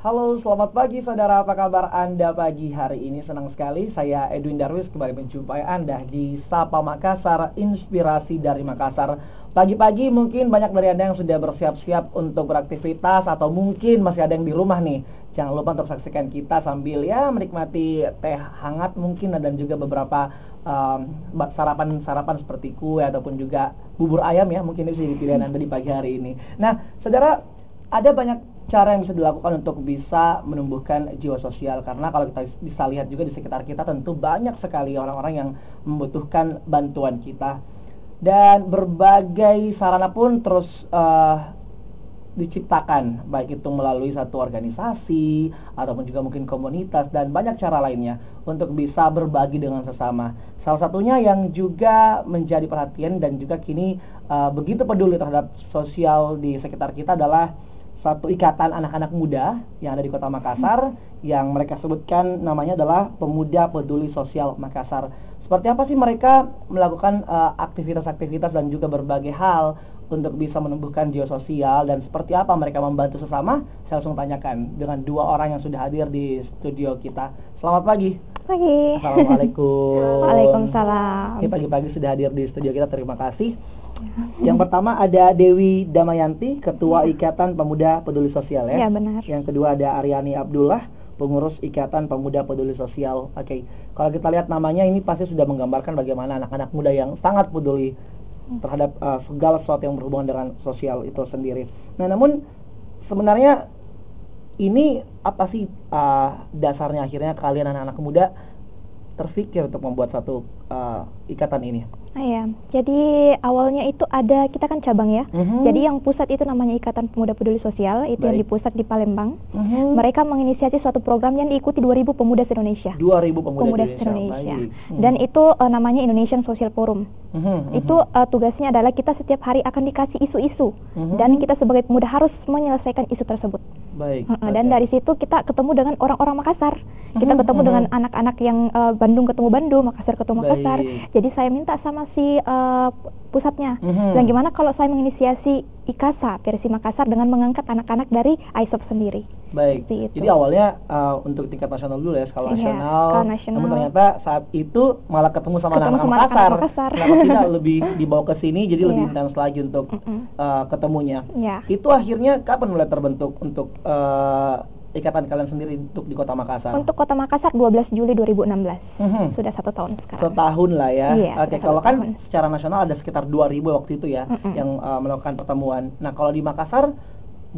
Halo, selamat pagi saudara, apa kabar Anda pagi hari ini? Senang sekali, saya Edwin Darwis kembali menjumpai Anda di Sapa Makassar, inspirasi dari Makassar. Pagi-pagi mungkin banyak dari Anda yang sudah bersiap-siap untuk beraktivitas atau mungkin masih ada yang di rumah nih. Jangan lupa untuk saksikan kita sambil ya menikmati teh hangat mungkin dan juga beberapa sarapan seperti kue ataupun juga bubur ayam ya, mungkin itu jadi pilihan Anda di pagi hari ini. Nah, saudara, ada banyak cara yang bisa dilakukan untuk bisa menumbuhkan jiwa sosial, karena kalau kita bisa lihat juga di sekitar kita tentu banyak sekali orang-orang yang membutuhkan bantuan kita, dan berbagai sarana pun terus diciptakan, baik itu melalui satu organisasi ataupun juga mungkin komunitas dan banyak cara lainnya untuk bisa berbagi dengan sesama. Salah satunya yang juga menjadi perhatian dan juga kini begitu peduli terhadap sosial di sekitar kita adalah satu ikatan anak-anak muda yang ada di Kota Makassar, yang mereka sebutkan namanya adalah Pemuda Peduli Sosial Makassar. Seperti apa sih mereka melakukan aktivitas-aktivitas dan juga berbagai hal untuk bisa menumbuhkan jiwa sosial, dan seperti apa mereka membantu sesama? Saya langsung tanyakan dengan dua orang yang sudah hadir di studio kita. Selamat pagi. Pagi. Assalamualaikum. Waalaikumsalam. Ini pagi-pagi sudah hadir di studio kita, terima kasih. Yang pertama ada Dewi Damayanti, Ketua Ikatan Pemuda Peduli Sosial ya. Ya, benar. Yang kedua ada Aryani Abdullah, Pengurus Ikatan Pemuda Peduli Sosial. Oke. Kalau kita lihat namanya ini pasti sudah menggambarkan bagaimana anak-anak muda yang sangat peduli terhadap segala sesuatu yang berhubungan dengan sosial itu sendiri. Nah, namun sebenarnya ini apa sih dasarnya akhirnya kalian anak-anak muda terfikir untuk membuat satu ikatan ini? Iya, jadi awalnya itu ada, kita kan cabang ya. Jadi yang pusat itu namanya Ikatan Pemuda Peduli Sosial, itu yang di pusat di Palembang. Mereka menginisiasi suatu program yang diikuti 2.000 pemuda se-Indonesia. 2.000 pemuda se-Indonesia. Dan itu namanya Indonesian Social Forum. Itu tugasnya adalah kita setiap hari akan dikasih isu-isu, dan kita sebagai pemuda harus menyelesaikan isu tersebut. Baik. Dan dari situ kita ketemu dengan orang-orang Makassar. Kita ketemu dengan anak-anak yang Bandung ketemu Bandung, Makassar ketemu Makassar. Jadi saya minta sama si pusatnya, dan gimana kalau saya menginisiasi IKASA versi Makassar dengan mengangkat anak-anak dari ISOP sendiri. Baik. Jadi awalnya untuk tingkat nasional dulu ya, skala nasional. Namun ternyata saat itu malah ketemu sama anak-anak Makassar. Kenapa tidak lebih dibawa ke sini, jadi lebih intens lagi untuk ketemunya. Itu akhirnya kapan mulai terbentuk untuk ikatan kalian sendiri untuk di Kota Makassar? Untuk Kota Makassar 12 Juli 2016. Sudah 1 tahun sekarang. Setahun lah ya. Oke, kalau kan secara nasional ada sekitar 2.000 waktu itu ya yang melakukan pertemuan. Nah, kalau di Makassar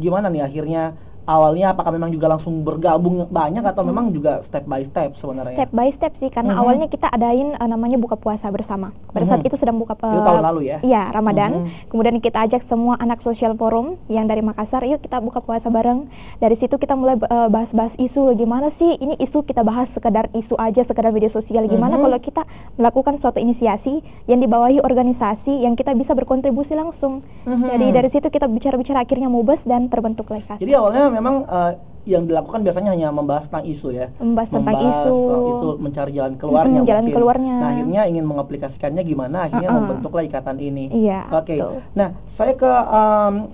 gimana nih akhirnya? Awalnya apakah memang juga langsung bergabung banyak atau memang juga step by step sebenarnya? Step by step sih, karena awalnya kita adain namanya buka puasa bersama. Pada saat itu sedang buka itu tahun lalu ya? Iya, Ramadan. Kemudian kita ajak semua anak sosial forum yang dari Makassar, yuk kita buka puasa bareng. Dari situ kita mulai bahas-bahas isu, gimana sih ini isu kita bahas sekedar isu aja, sekedar media sosial. Gimana kalau kita melakukan suatu inisiasi yang dibawahi organisasi yang kita bisa berkontribusi langsung. Jadi dari situ kita bicara-bicara akhirnya mubes dan terbentuklah IKASA. Jadi awalnya memang yang dilakukan biasanya hanya membahas tentang isu ya, tentang isu, itu mencari jalan keluarnya. Nah, akhirnya ingin mengaplikasikannya gimana, akhirnya membentuklah ikatan ini. Iya. Oke. Nah, saya ke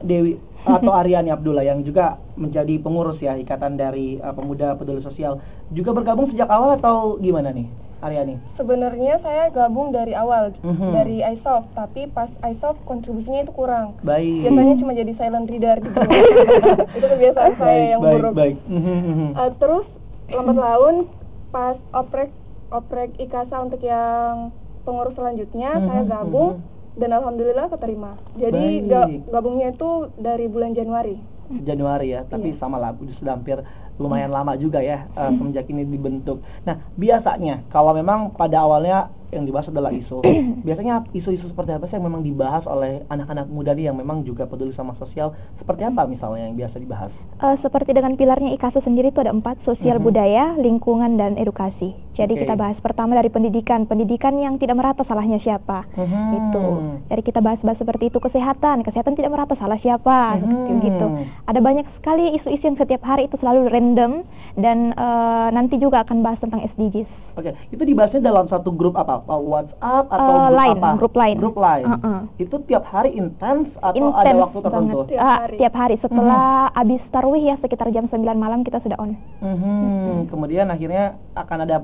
Dewi atau Aryani Abdullah yang juga menjadi pengurus ya ikatan dari Pemuda Peduli Sosial. Juga bergabung sejak awal atau gimana nih, Aryani? Sebenarnya saya gabung dari awal, dari ISOF, tapi pas ISOF kontribusinya itu kurang. Baik. Biasanya cuma jadi silent reader gitu. Itu kebiasaan saya yang buruk. Terus lambat laun pas oprek IKASA untuk yang pengurus selanjutnya saya gabung dan alhamdulillah keterima. Jadi gabungnya itu dari bulan Januari ya, tapi sama lah, sudah hampir lumayan lama juga ya semenjak ini dibentuk. Nah, biasanya kalau memang pada awalnya yang dibahas adalah isu, biasanya isu-isu seperti apa sih yang memang dibahas oleh anak-anak muda nih yang memang juga peduli sama sosial? Seperti apa misalnya yang biasa dibahas? Seperti dengan pilarnya IKASA sendiri itu ada 4, sosial, budaya, lingkungan, dan edukasi. Jadi kita bahas pertama dari pendidikan yang tidak merata, salahnya siapa? Itu. Jadi kita bahas seperti itu. Kesehatan tidak merata, salah siapa? Gitu. Ada banyak sekali isu-isu yang setiap hari itu selalu random dan nanti juga akan bahas tentang SDGs. Oke, itu dibahasnya dalam satu grup apa? WhatsApp atau grup Line, apa? grup Line. Grup Line. Itu tiap hari intens atau ada waktu tertentu? Tiap hari setelah habis tarawih ya, sekitar jam 9 malam kita sudah on. Kemudian akhirnya akan ada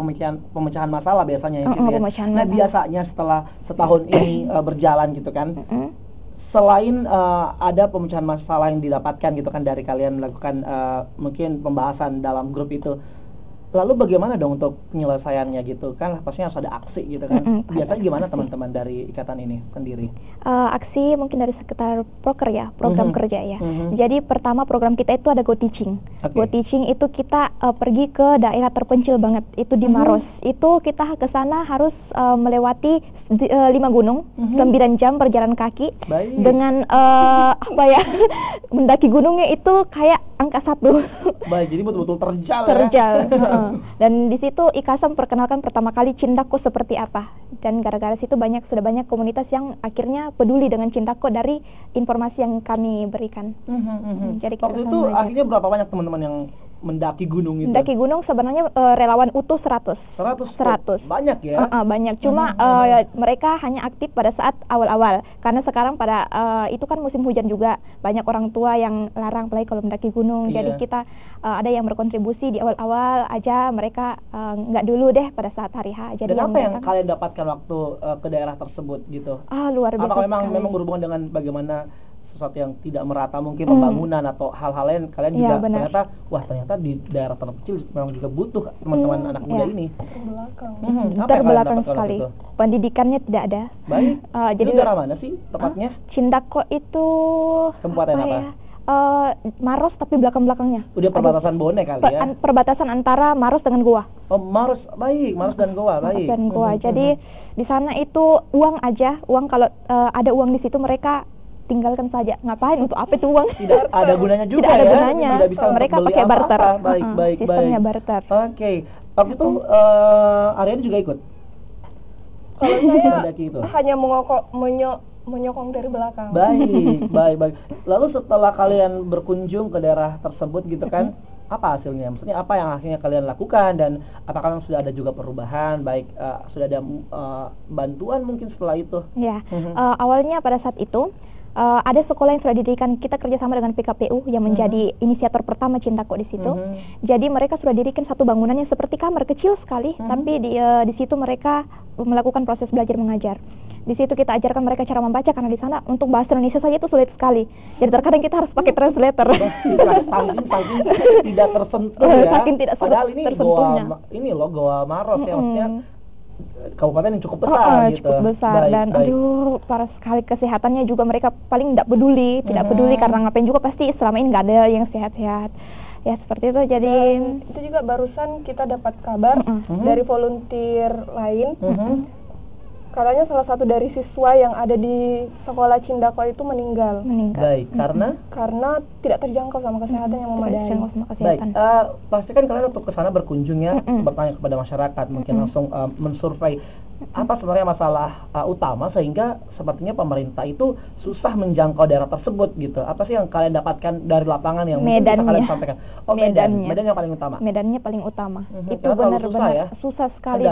pemecahan masalah biasanya gitu ya. Nah, biasanya setelah setahun ini berjalan gitu kan. Selain ada pemecahan masalah yang didapatkan gitu kan dari kalian melakukan mungkin pembahasan dalam grup itu, lalu bagaimana dong untuk penyelesaiannya gitu kan? Pastinya harus ada aksi gitu kan. Biasanya gimana teman-teman dari ikatan ini sendiri? Aksi mungkin dari sekitar proker ya, program kerja ya. Jadi pertama program kita itu ada Go Teaching. Go Teaching itu kita pergi ke daerah terpencil banget, itu di Maros. Itu kita ke sana harus melewati 5 gunung, 9 jam perjalanan kaki. Baik. Dengan mendaki gunungnya itu kayak angka 1. Baik, jadi betul-betul terjal. Dan di situ IKASA memperkenalkan pertama kali Cindako seperti apa. Dan gara-gara situ sudah banyak komunitas yang akhirnya peduli dengan Cindako dari informasi yang kami berikan. Jadi waktu itu akhirnya berapa banyak teman-teman yang mendaki gunung itu? Mendaki gunung sebenarnya relawan utuh 100. 100. Banyak ya? Banyak. Cuma mereka hanya aktif pada saat awal-awal. Karena sekarang pada itu kan musim hujan juga. Banyak orang tua yang larang apalagi kalau mendaki gunung. Jadi kita ada yang berkontribusi di awal-awal aja, mereka nggak dulu deh pada saat hari H. Jadi dan apa yang kalian dapatkan waktu ke daerah tersebut gitu? Luar biasa. Apakah memang berhubungan dengan bagaimana sesuatu yang tidak merata mungkin pembangunan atau hal-hal lain, kalian juga ternyata di daerah terpencil memang juga butuh teman-teman anak muda ini. Terbelakang sekali. Pendidikannya tidak ada. Baik. Jadi daerah mana sih tepatnya? Cindako itu kabupaten apa? Maros tapi belakang-belakangnya. Udah perbatasan Bone kali ya? Perbatasan antara Maros dengan Goa. Oh, Maros, baik. Maros dan Goa, baik. Maros dan Goa. Jadi di sana itu uang aja, kalau ada uang di situ mereka tinggalkan saja. Ngapain? Untuk apa itu uang? Tidak ada gunanya juga. Tidak ada gunanya. Tidak bisa mereka pakai barter. Baik. Sistemnya barter. Oke. Waktu itu Aryani juga ikut? Kalau saya hanya menyokong dari belakang. Baik. Lalu setelah kalian berkunjung ke daerah tersebut gitu kan, apa hasilnya? Maksudnya apa yang akhirnya kalian lakukan dan apakah sudah ada juga perubahan? Baik, sudah ada bantuan mungkin setelah itu? Ya, awalnya pada saat itu ada sekolah yang sudah didirikan, kita kerjasama dengan PKPU yang menjadi inisiator pertama Cindako di situ. Jadi mereka sudah dirikan satu bangunan yang seperti kamar kecil sekali, tapi di situ mereka melakukan proses belajar mengajar. Di situ kita ajarkan mereka cara membaca karena di sana untuk bahasa Indonesia saja itu sulit sekali. Jadi terkadang kita harus pakai translator. Saking tidak tersentuh ya. Saking tidak padahal ini tersentuhnya. Goa Maros ya, maksudnya kabupaten yang cukup besar gitu. Cukup besar. Dan aduh, parah sekali. Kesehatannya juga mereka paling tidak peduli karena ngapain juga pasti selama ini nggak ada yang sehat-sehat. Ya seperti itu. Jadi itu juga barusan kita dapat kabar dari volunteer lain. Katanya salah satu dari siswa yang ada di sekolah Cindako itu meninggal. Baik, karena tidak terjangkau sama kesehatan yang memadai. Baik, pastikan kalian untuk ke sana berkunjung ya, bertanya kepada masyarakat, mungkin langsung mensurvei apa sebenarnya masalah utama sehingga sepertinya pemerintah itu susah menjangkau daerah tersebut gitu. Apa sih yang kalian dapatkan dari lapangan yang mungkin bisa kalian sampaikan? Medan yang paling utama. Medannya paling utama. Itu benar-benar susah sekali.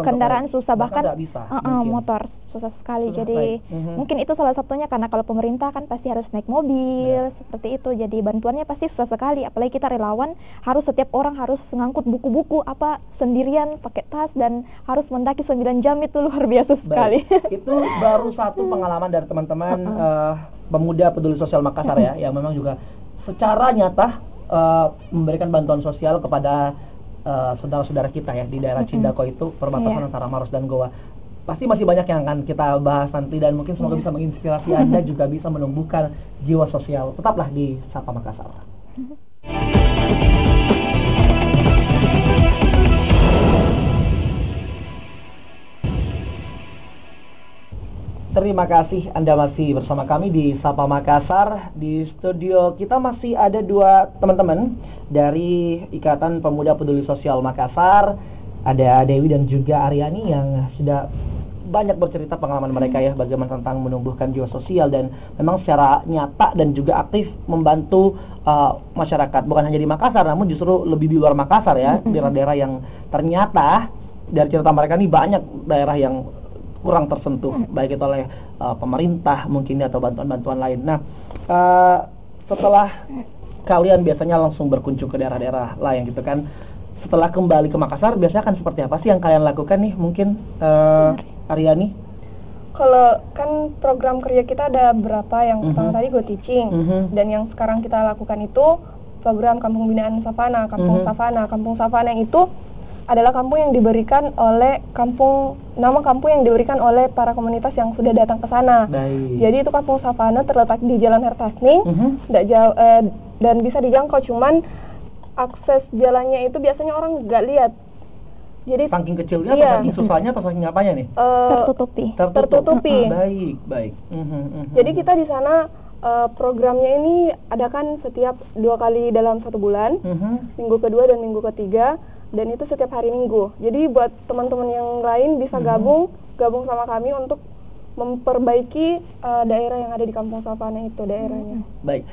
Kendaraan susah bahkan bisa, motor susah sekali. Jadi mungkin itu salah satunya karena kalau pemerintah kan pasti harus naik mobil seperti itu. Jadi bantuannya pasti susah sekali. Apalagi kita relawan setiap orang harus ngangkut buku-buku sendirian pakai tas dan harus mendaki 9 jam itu luar biasa sekali. Itu baru satu pengalaman dari teman-teman pemuda peduli sosial Makassar ya, yang memang juga secara nyata memberikan bantuan sosial kepada saudara-saudara kita ya di daerah Cindako itu, perbatasan antara Maros dan Goa. Pasti masih banyak yang akan kita bahas nanti dan mungkin semoga bisa menginspirasi Anda juga bisa menumbuhkan jiwa sosial. Tetaplah di Sapa Makassar. Terima kasih Anda masih bersama kami di Sapa Makassar. Di studio kita masih ada dua teman-teman dari Ikatan Pemuda Peduli Sosial Makassar. Ada Dewi dan juga Aryani yang sudah banyak bercerita pengalaman mereka ya, bagaimana tentang menumbuhkan jiwa sosial dan memang secara nyata dan juga aktif membantu masyarakat, bukan hanya di Makassar namun justru lebih di luar Makassar ya, daerah-daerah yang ternyata dari cerita mereka nih banyak daerah yang kurang tersentuh baik itu oleh pemerintah mungkin atau bantuan-bantuan lain. Nah, setelah kalian biasanya langsung berkunjung ke daerah-daerah lain gitu kan, setelah kembali ke Makassar biasanya akan seperti apa sih yang kalian lakukan nih mungkin Aryani? Kalau kan program kerja kita ada berapa, yang pertama tadi Go Teaching, dan yang sekarang kita lakukan itu program Kampung Binaan Savana, Kampung Savana. Kampung Savana itu adalah kampung yang diberikan oleh nama kampung yang diberikan oleh para komunitas yang sudah datang ke sana. Jadi itu Kampung Savana terletak di Jalan Hertasning, tidak jauh dan bisa dijangkau, cuman akses jalannya itu biasanya orang nggak lihat. Jadi saking kecilnya atau saking susahnya atau saking apanya nih? Tertutupi. Baik. Jadi kita di sana programnya ini adakan setiap 2 kali dalam 1 bulan, minggu kedua dan minggu ketiga, dan itu setiap hari Minggu. Jadi buat teman-teman yang lain bisa gabung sama kami untuk memperbaiki daerah yang ada di Kampung Savana itu daerahnya. Baik.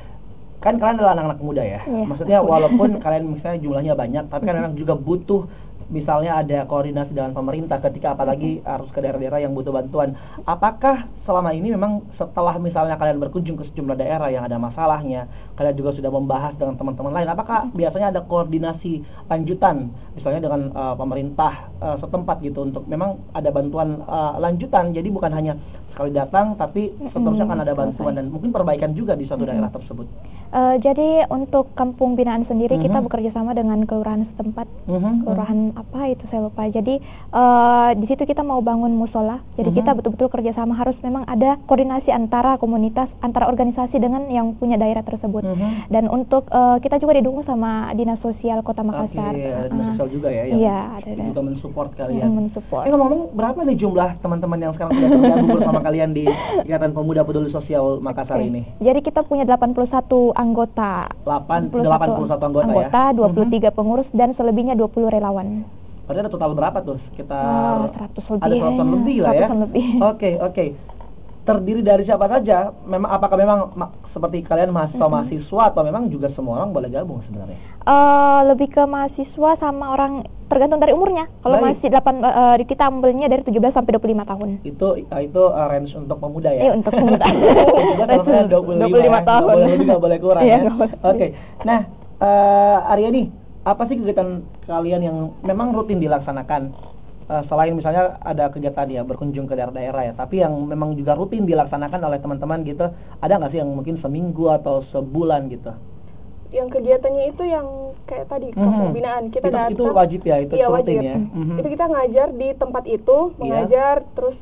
Kan kalian adalah anak-anak muda ya. Maksudnya walaupun kalian misalnya jumlahnya banyak, tapi kan memang juga butuh misalnya ada koordinasi dengan pemerintah ketika apalagi harus ke daerah-daerah yang butuh bantuan. Apakah selama ini memang setelah misalnya kalian berkunjung ke sejumlah daerah yang ada masalahnya, kalian juga sudah membahas dengan teman-teman lain, apakah biasanya ada koordinasi lanjutan misalnya dengan pemerintah setempat gitu untuk memang ada bantuan lanjutan, jadi bukan hanya sekali datang tapi seterusnya akan ada bantuan dan mungkin perbaikan juga di suatu daerah tersebut. Jadi untuk Kampung Binaan sendiri kita bekerja sama dengan kelurahan setempat, kelurahan apa itu saya lupa. Jadi di situ kita mau bangun musola. Jadi kita betul-betul kerjasama, harus memang ada koordinasi antara komunitas, antara organisasi dengan yang punya daerah tersebut. Dan untuk kita juga didukung sama Dinas Sosial Kota Makassar. Dinas Sosial juga ya, yang juga mensupport kalian. Ngomong-ngomong, berapa nih jumlah teman-teman yang sekarang sudah tergabung bersama kalian di Ikatan Pemuda Peduli Sosial Makassar ini? Jadi kita punya 81 anggota. 81 anggota ya? 23 pengurus dan selebihnya 20 relawan. Berarti ada total berapa tuh? Sekitar 100 lebih. Ada 100-an lebih lah ya? 100-an lebih. Oke. Terdiri dari siapa saja? Apakah memang seperti kalian mahasiswa atau memang juga semua orang boleh gabung sebenarnya? Lebih ke mahasiswa sama orang, tergantung dari umurnya. Kalau masih kita ambilnya dari 17 sampai 25 tahun. Itu range untuk pemuda ya? Iya, untuk pemuda. Kalau saya 25 tahun. Nggak boleh kurang ya? Oke. Nah, Aryani, apa sih kegiatan kalian yang memang rutin dilaksanakan? Selain misalnya ada kegiatan ya berkunjung ke daerah-daerah ya, tapi yang memang juga rutin dilaksanakan oleh teman-teman gitu, ada nggak sih yang mungkin seminggu atau sebulan gitu? Yang kegiatannya itu yang kayak tadi Kampung Binaan, kita datang. Itu wajib ya, itu rutin ya. Itu kita ngajar di tempat itu, mengajar terus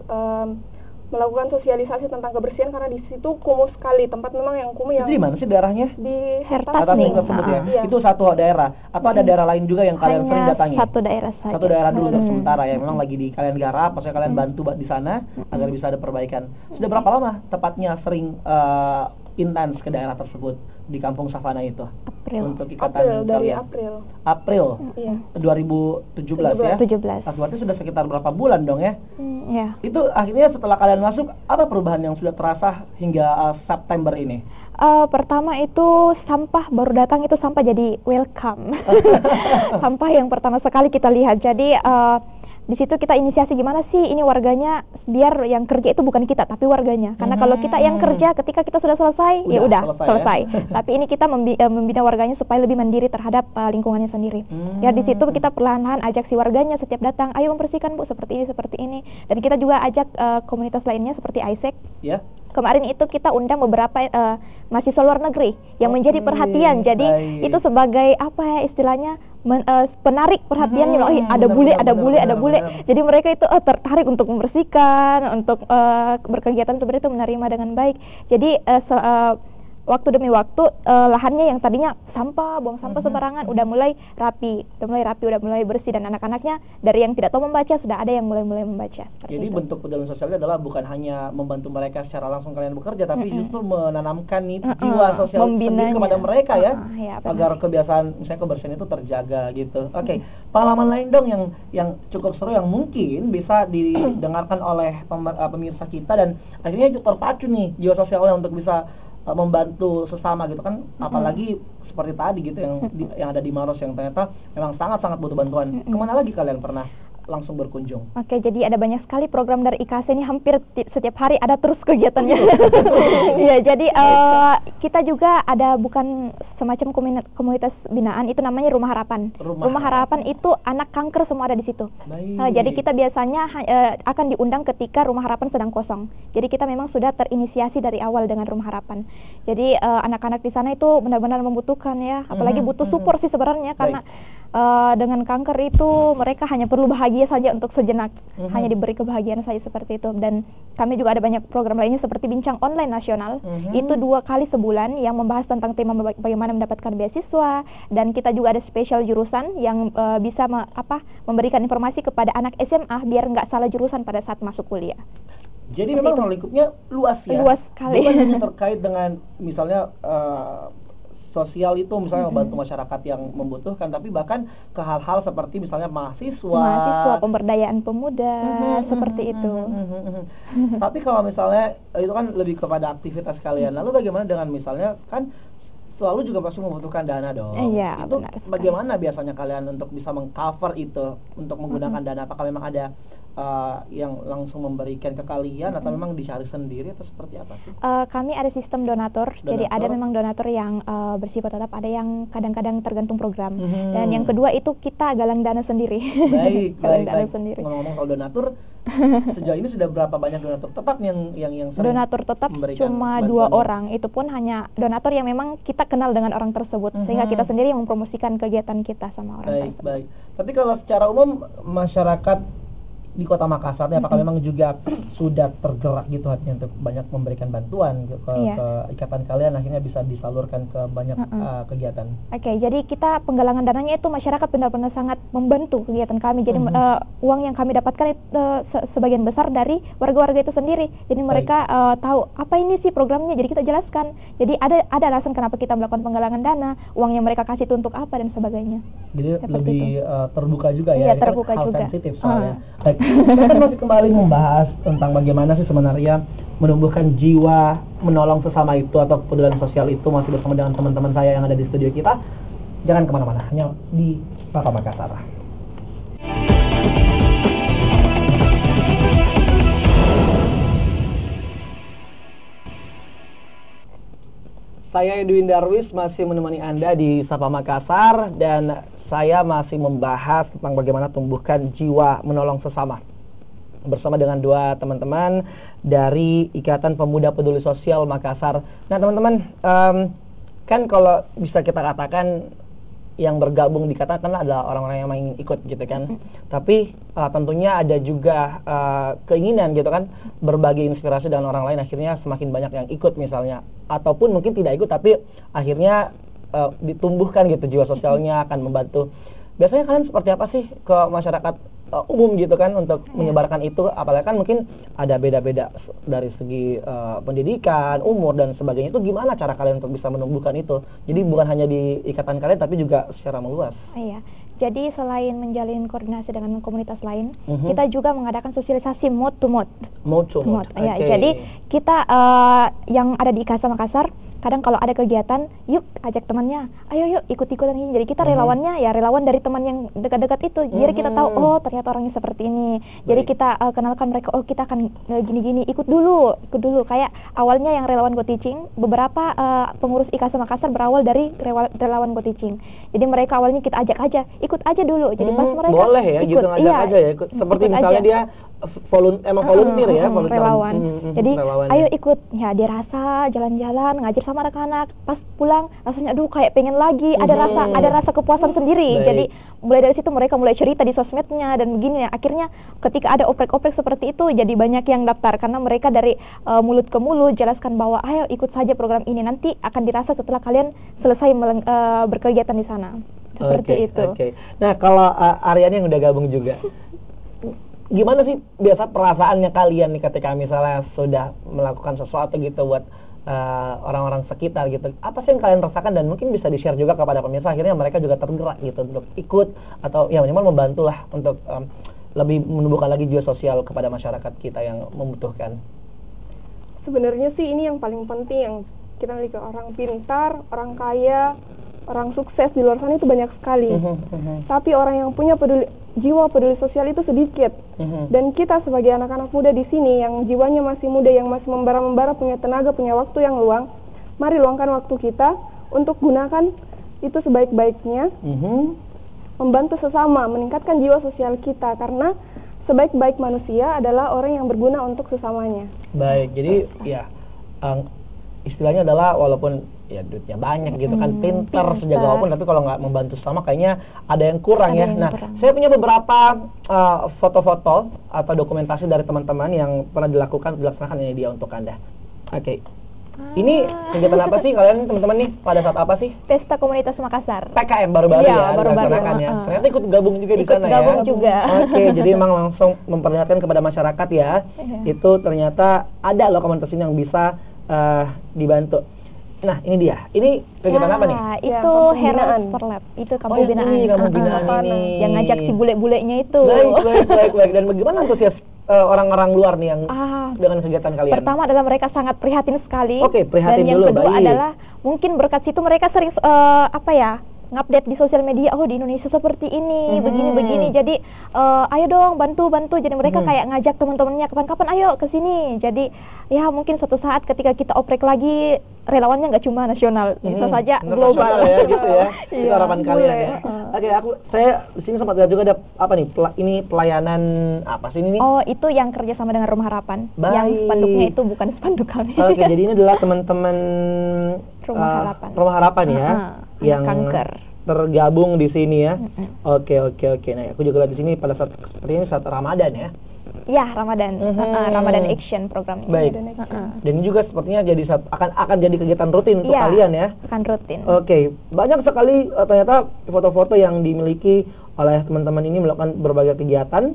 melakukan sosialisasi tentang kebersihan karena di situ kumuh sekali, tempat memang yang kumuh. Yang di mana sih daerahnya? Di Hertasning tersebut ya. Iya. Itu satu daerah atau ada daerah lain juga yang kalian sering datangi? Satu daerah saja. Satu daerah dulu sementara ya, memang lagi di kalian garap, maksudnya kalian bantu di sana agar bisa ada perbaikan. Sudah berapa lama tepatnya sering intens ke daerah tersebut di Kampung Savana itu? April. Untuk ikatan dari kalian? April. Iya. 2017 ya? 17. Berarti sudah sekitar berapa bulan dong ya? Iya. Itu akhirnya setelah kalian masuk, apa perubahan yang sudah terasa hingga September ini? Pertama itu sampah baru datang itu sampah jadi welcome. Sampah yang pertama sekali kita lihat. Jadi di situ kita inisiasi gimana sih ini warganya, biar yang kerja itu bukan kita tapi warganya. Karena kalau kita yang kerja ketika kita sudah selesai ya udah selesai. Ya? Tapi ini kita membina warganya supaya lebih mandiri terhadap lingkungannya sendiri. Ya di situ kita perlahan-lahan ajak si warganya setiap datang, ayo membersihkan Bu seperti ini. Dan kita juga ajak komunitas lainnya seperti ISEC. Yeah. Kemarin itu kita undang beberapa mahasiswa luar negeri yang menjadi perhatian. Jadi itu sebagai apa ya istilahnya penarik perhatiannya. Ada bule. Jadi mereka itu tertarik untuk membersihkan, untuk berkegiatan seperti itu, menerima dengan baik. Jadi waktu demi waktu lahannya yang tadinya sampah, buang sampah sembarangan udah mulai rapi, udah mulai bersih, dan anak-anaknya dari yang tidak tahu membaca sudah ada yang mulai membaca. Jadi bentuk pedulian sosialnya adalah bukan hanya membantu mereka secara langsung kalian bekerja, tapi justru menanamkan nih jiwa sosial sendiri kepada mereka ya, agar kebiasaan misalnya kebersihan itu terjaga gitu. Oke, pengalaman lain dong yang cukup seru yang mungkin bisa didengarkan oleh pemirsa kita dan akhirnya terpacu nih jiwa sosialnya untuk bisa membantu sesama gitu kan, apalagi seperti tadi gitu yang ada di Maros yang ternyata memang sangat-sangat butuh bantuan. Kemana lagi kalian pernah langsung berkunjung? Oke, jadi ada banyak sekali program dari IKC ini, hampir setiap hari ada terus kegiatannya. Iya, jadi kita juga ada bukan semacam komunitas binaan, itu namanya Rumah Harapan. Rumah Harapan itu anak kanker semua ada di situ. Jadi kita biasanya akan diundang ketika Rumah Harapan sedang kosong. Jadi kita memang sudah terinisiasi dari awal dengan Rumah Harapan. Jadi anak-anak di sana itu benar-benar membutuhkan ya, apalagi butuh support sih sebenarnya, karena dengan kanker itu mereka hanya perlu bahagia saja untuk sejenak, hanya diberi kebahagiaan saja seperti itu. Dan kami juga ada banyak program lainnya seperti Bincang Online Nasional, itu 2 kali sebulan yang membahas tentang tema bagaimana mendapatkan beasiswa, dan kita juga ada spesial jurusan yang bisa memberikan informasi kepada anak SMA biar nggak salah jurusan pada saat masuk kuliah. Jadi memang lingkupnya luas ya, luas sekali. Bukan hanya terkait dengan misalnya sosial itu misalnya membantu masyarakat yang membutuhkan, tapi bahkan ke hal-hal seperti misalnya mahasiswa, pemberdayaan pemuda, seperti itu. Tapi kalau misalnya itu kan lebih kepada aktivitas kalian, lalu bagaimana dengan misalnya kan selalu juga pasti membutuhkan dana dong. Iya, itu bagaimana biasanya kalian untuk bisa mengcover itu, untuk menggunakan dana? Apakah memang ada yang langsung memberikan ke kalian atau memang dicari sendiri atau seperti apa sih? Kami ada sistem donatur, jadi ada memang donatur yang bersifat tetap, ada yang kadang-kadang tergantung program. Dan yang kedua itu kita galang dana sendiri. Baik. Ngomong-ngomong soal donatur, sejauh ini sudah berapa banyak donatur tetap yang donatur tetap cuma 2 orang, itu pun hanya donatur yang memang kita kenal dengan orang tersebut, sehingga kita sendiri yang mempromosikan kegiatan kita sama orang tersebut. Baik. Tapi kalau secara umum masyarakat di Kota Makassar, apakah memang juga sudah tergerak gitu hatinya untuk banyak memberikan bantuan ke ikatan kalian, akhirnya bisa disalurkan ke banyak kegiatan? Oke, jadi kita penggalangan dananya itu masyarakat benar-benar sangat membantu kegiatan kami. Jadi uang yang kami dapatkan itu sebagian besar dari warga-warga itu sendiri. Jadi mereka tahu apa ini sih programnya, jadi kita jelaskan. Jadi ada alasan kenapa kita melakukan penggalangan dana, uang yang mereka kasih itu untuk apa dan sebagainya. Jadi lebih terbuka juga ya, terbuka hal juga. Sensitif soalnya. Kita kan masih kembali membahas tentang bagaimana sih sebenarnya menumbuhkan jiwa menolong sesama itu atau kepedulian sosial itu, masih bersama dengan teman-teman saya yang ada di studio kita. Jangan kemana-mana, hanya di Sapa Makassar. Saya Edwin Darwis masih menemani Anda di Sapa Makassar, dan saya masih membahas tentang bagaimana tumbuhkan jiwa menolong sesama bersama dengan 2 teman-teman dari Ikatan Pemuda Peduli Sosial Makassar. Nah teman-teman, kan kalau bisa kita katakan yang bergabung dikatakan adalah orang-orang yang ingin ikut gitu kan. Tapi tentunya ada juga keinginan gitu kan, berbagi inspirasi dengan orang lain, akhirnya semakin banyak yang ikut misalnya, ataupun mungkin tidak ikut tapi akhirnya ditumbuhkan gitu jiwa sosialnya, akan membantu. Biasanya kalian seperti apa sih ke masyarakat umum gitu kan untuk menyebarkan itu, apalagi kan mungkin ada beda-beda dari segi pendidikan, umur dan sebagainya. Itu gimana cara kalian untuk bisa menumbuhkan itu? Jadi bukan hanya di ikatan kalian tapi juga secara meluas. Iya. Jadi selain menjalin koordinasi dengan komunitas lain, kita juga mengadakan sosialisasi mode to mode. Ya, jadi kita yang ada di IKASA Makassar, kadang kalau ada kegiatan, yuk ajak temannya, ayo yuk ikut-ikutan ini. Jadi kita relawannya ya relawan dari teman yang dekat-dekat itu. Jadi kita tahu, oh ternyata orangnya seperti ini. Jadi kita kenalkan mereka, oh kita akan gini-gini, ikut dulu. Kayak awalnya yang relawan Go Teaching, beberapa pengurus IKASA Makassar berawal dari relawan Go Teaching. Jadi mereka awalnya kita ajak aja, ikut aja dulu. Jadi pas mereka boleh ya, ikut, gitu ngajak aja ya. Seperti misalnya aja. Dia emang volunteer ya, volunteer. Relawan. Jadi relawan, ayo ikut ya, dirasa jalan-jalan ngajar sama anak-anak, pas pulang rasanya aduh kayak pengen lagi, ada rasa kepuasan sendiri. Baik. Jadi mulai dari situ mereka mulai cerita di sosmednya dan begini ya. Akhirnya ketika ada oprek-oprek seperti itu jadi banyak yang daftar karena mereka dari mulut ke mulut jelaskan bahwa ayo ikut saja program ini, nanti akan dirasa setelah kalian selesai berkegiatan di sana. Seperti itu. Nah, kalau Aryani yang udah gabung juga, gimana sih biasa perasaannya kalian nih ketika misalnya sudah melakukan sesuatu gitu buat orang-orang sekitar gitu? Apa sih yang kalian rasakan dan mungkin bisa di-share juga kepada pemirsa, akhirnya mereka juga tergerak gitu untuk ikut atau ya minimal membantu lah untuk lebih menumbuhkan lagi jiwa sosial kepada masyarakat kita yang membutuhkan. Sebenarnya sih ini yang paling penting, yang kita miliki orang pintar, orang kaya, orang sukses di luar sana itu banyak sekali. Tapi orang yang punya jiwa peduli sosial itu sedikit. Dan kita sebagai anak-anak muda di sini yang jiwanya masih muda, yang masih membara-membara, punya tenaga, punya waktu yang luang, mari luangkan waktu kita untuk gunakan itu sebaik-baiknya. Membantu sesama, meningkatkan jiwa sosial kita, karena sebaik-baik manusia adalah orang yang berguna untuk sesamanya. Baik, jadi ya istilahnya adalah walaupun ya duitnya banyak gitu kan, pinter sejago apapun, tapi kalau nggak membantu sama kayaknya ada yang kurang ya. Nah, saya punya beberapa foto-foto atau dokumentasi dari teman-teman yang pernah dilaksanakan, ini dia untuk Anda. Oke. Ini kegiatan apa sih kalian teman-teman nih pada saat apa sih? Pesta Komunitas Makassar. PKM baru-baru ya, baru-baru ya. Ternyata ikut gabung juga di sana ya. Gabung juga. Oke, jadi memang langsung memperlihatkan kepada masyarakat ya. Itu ternyata ada loh komunitas ini yang bisa dibantu. Nah, ini dia. Ini kegiatan apa nih? Itu Heroes for Lab. Itu kampung binaan. Kampung binaan ini. Yang ngajak si bule-bulenya itu. Baik. Dan bagaimana antusias orang-orang luar nih yang dengan kegiatan kalian? Pertama adalah mereka sangat prihatin sekali. Oke, prihatin dan dulu. Dan yang kedua adalah mungkin berkat situ mereka sering ngupdate di sosial media, oh di Indonesia seperti ini, begini. Jadi ayo dong bantu. Jadi mereka kayak ngajak teman-temannya kapan-kapan ayo ke sini. Jadi ya mungkin suatu saat ketika kita oprek lagi, relawannya nggak cuma nasional, bisa saja global ya, gitu ya. Itu harapan kalian ya. Oke, saya di sini sempat lihat juga ada apa nih? Ini pelayanan apa sih ini nih? Oh, itu yang kerjasama dengan Rumah Harapan. Yang spanduknya itu bukan spanduk kami. Oke, jadi ini adalah teman-teman Rumah Harapan ya, yang kanker tergabung di sini ya. Oke. Nah, aku juga lihat di sini pada saat seperti ini saat Ramadan ya. Ya, Ramadan. Ramadan Action programnya. Baik. Dan ini juga sepertinya jadi akan jadi kegiatan rutin untuk kalian ya. Akan rutin. Oke, banyak sekali ternyata foto-foto yang dimiliki oleh teman-teman ini melakukan berbagai kegiatan.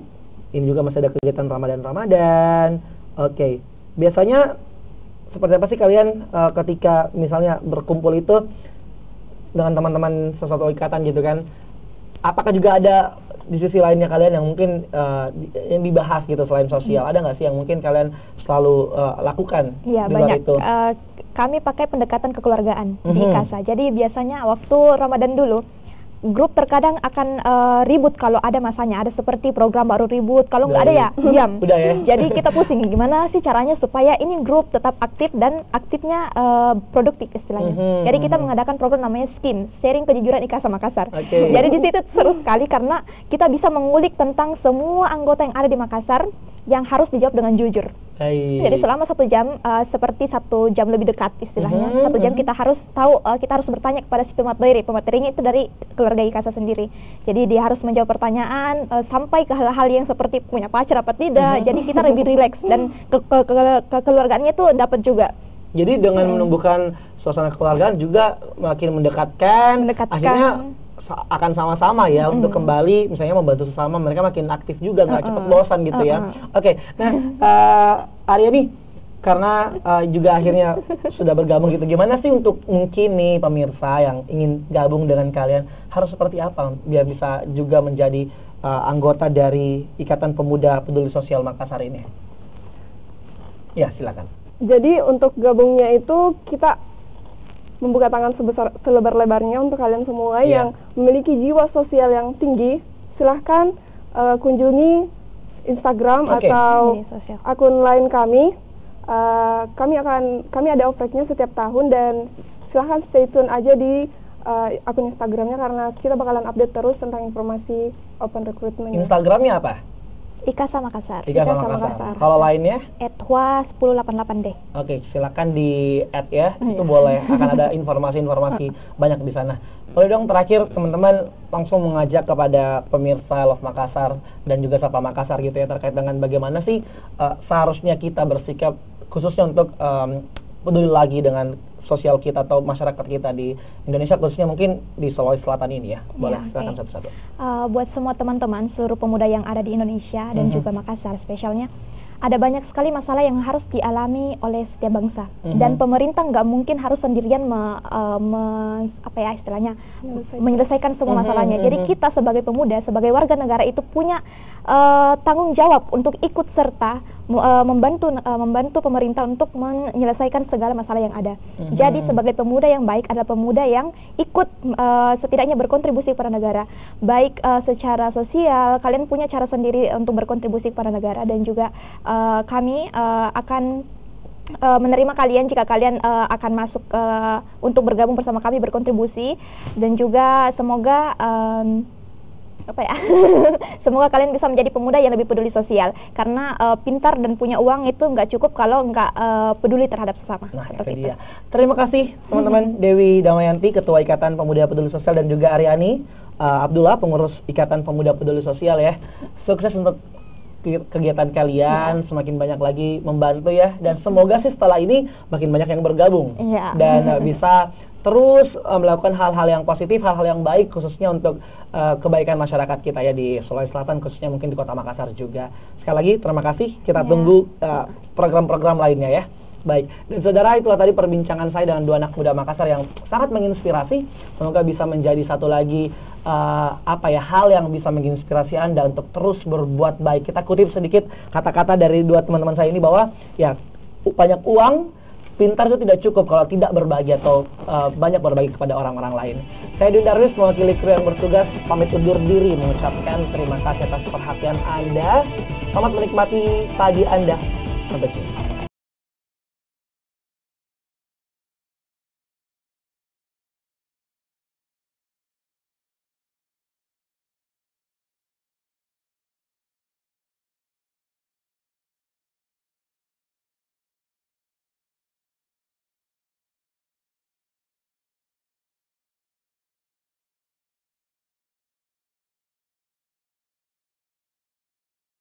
Ini juga masih ada kegiatan Ramadan. Oke. Biasanya seperti apa sih kalian ketika misalnya berkumpul itu dengan teman-teman sesuatu ikatan gitu kan? Apakah juga ada di sisi lainnya kalian yang mungkin yang dibahas gitu selain sosial? Ada nggak sih yang mungkin kalian selalu lakukan di luar banyak. itu? Kami pakai pendekatan kekeluargaan di IKASA. Jadi biasanya waktu Ramadan dulu, grup terkadang akan ribut kalau ada masanya, ada seperti program baru ribut, kalau nggak ada ya diam. Udah ya. Jadi kita pusing gimana sih caranya supaya ini grup tetap aktif dan aktifnya produktif istilahnya. Jadi kita mengadakan program namanya SKIM, Sharing Kejujuran IKASA Makassar. Jadi di situ seru sekali karena kita bisa mengulik tentang semua anggota yang ada di Makassar yang harus dijawab dengan jujur. Jadi selama 1 jam, seperti 1 jam lebih dekat istilahnya, 1 jam kita harus tahu, kita harus bertanya kepada si pematerinya itu dari keluarga IKASA sendiri. Jadi dia harus menjawab pertanyaan sampai ke hal-hal yang seperti punya pacar apa tidak. Jadi kita lebih rileks dan kekeluargaannya itu dapat juga. Jadi dengan menumbuhkan suasana kekeluargaan juga makin mendekatkan. Akhirnya akan sama-sama ya untuk kembali misalnya membantu sesama, mereka makin aktif juga, nggak cepat bosan gitu ya. Oke. Nah, Aryani, karena juga akhirnya sudah bergabung gitu, gimana sih untuk mungkin nih pemirsa yang ingin gabung dengan kalian harus seperti apa biar bisa juga menjadi anggota dari Ikatan Pemuda Peduli Sosial Makassar ini? Ya, silakan. Jadi untuk gabungnya itu kita membuka tangan selebar-lebarnya untuk kalian semua yang memiliki jiwa sosial yang tinggi. Silahkan kunjungi Instagram atau akun lain kami. Kami ada opreknya setiap tahun dan silahkan stay tune aja di akun Instagramnya karena kita bakalan update terus tentang informasi open recruitment. Instagramnya apa? IKASA Makassar. IKASA Makassar. Kalau lainnya? @hua1088D. Oke, silakan di add ya. Itu boleh. Akan ada informasi-informasi banyak di sana. Boleh dong terakhir teman-teman langsung mengajak kepada pemirsa Love Makassar dan juga Sapa Makassar gitu ya terkait dengan bagaimana sih seharusnya kita bersikap khususnya untuk peduli lagi dengan sosial kita atau masyarakat kita di Indonesia, khususnya mungkin di Sulawesi Selatan ini ya. Boleh, silakan satu-satu. Buat semua teman-teman, seluruh pemuda yang ada di Indonesia dan juga Makassar spesialnya, ada banyak sekali masalah yang harus dialami oleh setiap bangsa. Dan pemerintah nggak mungkin harus sendirian menyelesaikan semua masalahnya. Jadi kita sebagai pemuda, sebagai warga negara itu punya tanggung jawab untuk ikut serta membantu pemerintah untuk menyelesaikan segala masalah yang ada. Jadi sebagai pemuda yang baik adalah pemuda yang ikut setidaknya berkontribusi kepada negara. Baik secara sosial, kalian punya cara sendiri untuk berkontribusi kepada negara, dan juga kami akan menerima kalian jika kalian akan masuk untuk bergabung bersama kami berkontribusi, dan juga semoga semoga kalian bisa menjadi pemuda yang lebih peduli sosial, karena pintar dan punya uang itu nggak cukup kalau nggak peduli terhadap sesama. Nah, itu dia. Terima kasih teman-teman. Dewi Damayanti, Ketua Ikatan Pemuda Peduli Sosial, dan juga Aryani Abdullah, pengurus Ikatan Pemuda Peduli Sosial ya. Sukses untuk kegiatan kalian, semakin banyak lagi membantu ya, dan semoga sih setelah ini makin banyak yang bergabung dan bisa terus melakukan hal-hal yang positif, hal-hal yang baik khususnya untuk kebaikan masyarakat kita ya di Sulawesi Selatan, khususnya mungkin di Kota Makassar juga. Sekali lagi terima kasih, kita tunggu program-program lainnya ya. Baik, dan saudara, itulah tadi perbincangan saya dengan dua anak muda Makassar yang sangat menginspirasi. Semoga bisa menjadi satu lagi hal yang bisa menginspirasi Anda untuk terus berbuat baik. Kita kutip sedikit kata-kata dari dua teman-teman saya ini bahwa ya banyak uang, pintar itu tidak cukup kalau tidak berbagi atau banyak berbagi kepada orang-orang lain. Saya Dwi Darwis, mewakili kru yang bertugas, pamit undur diri mengucapkan terima kasih atas perhatian Anda. Selamat menikmati pagi Anda. Sampai jumpa.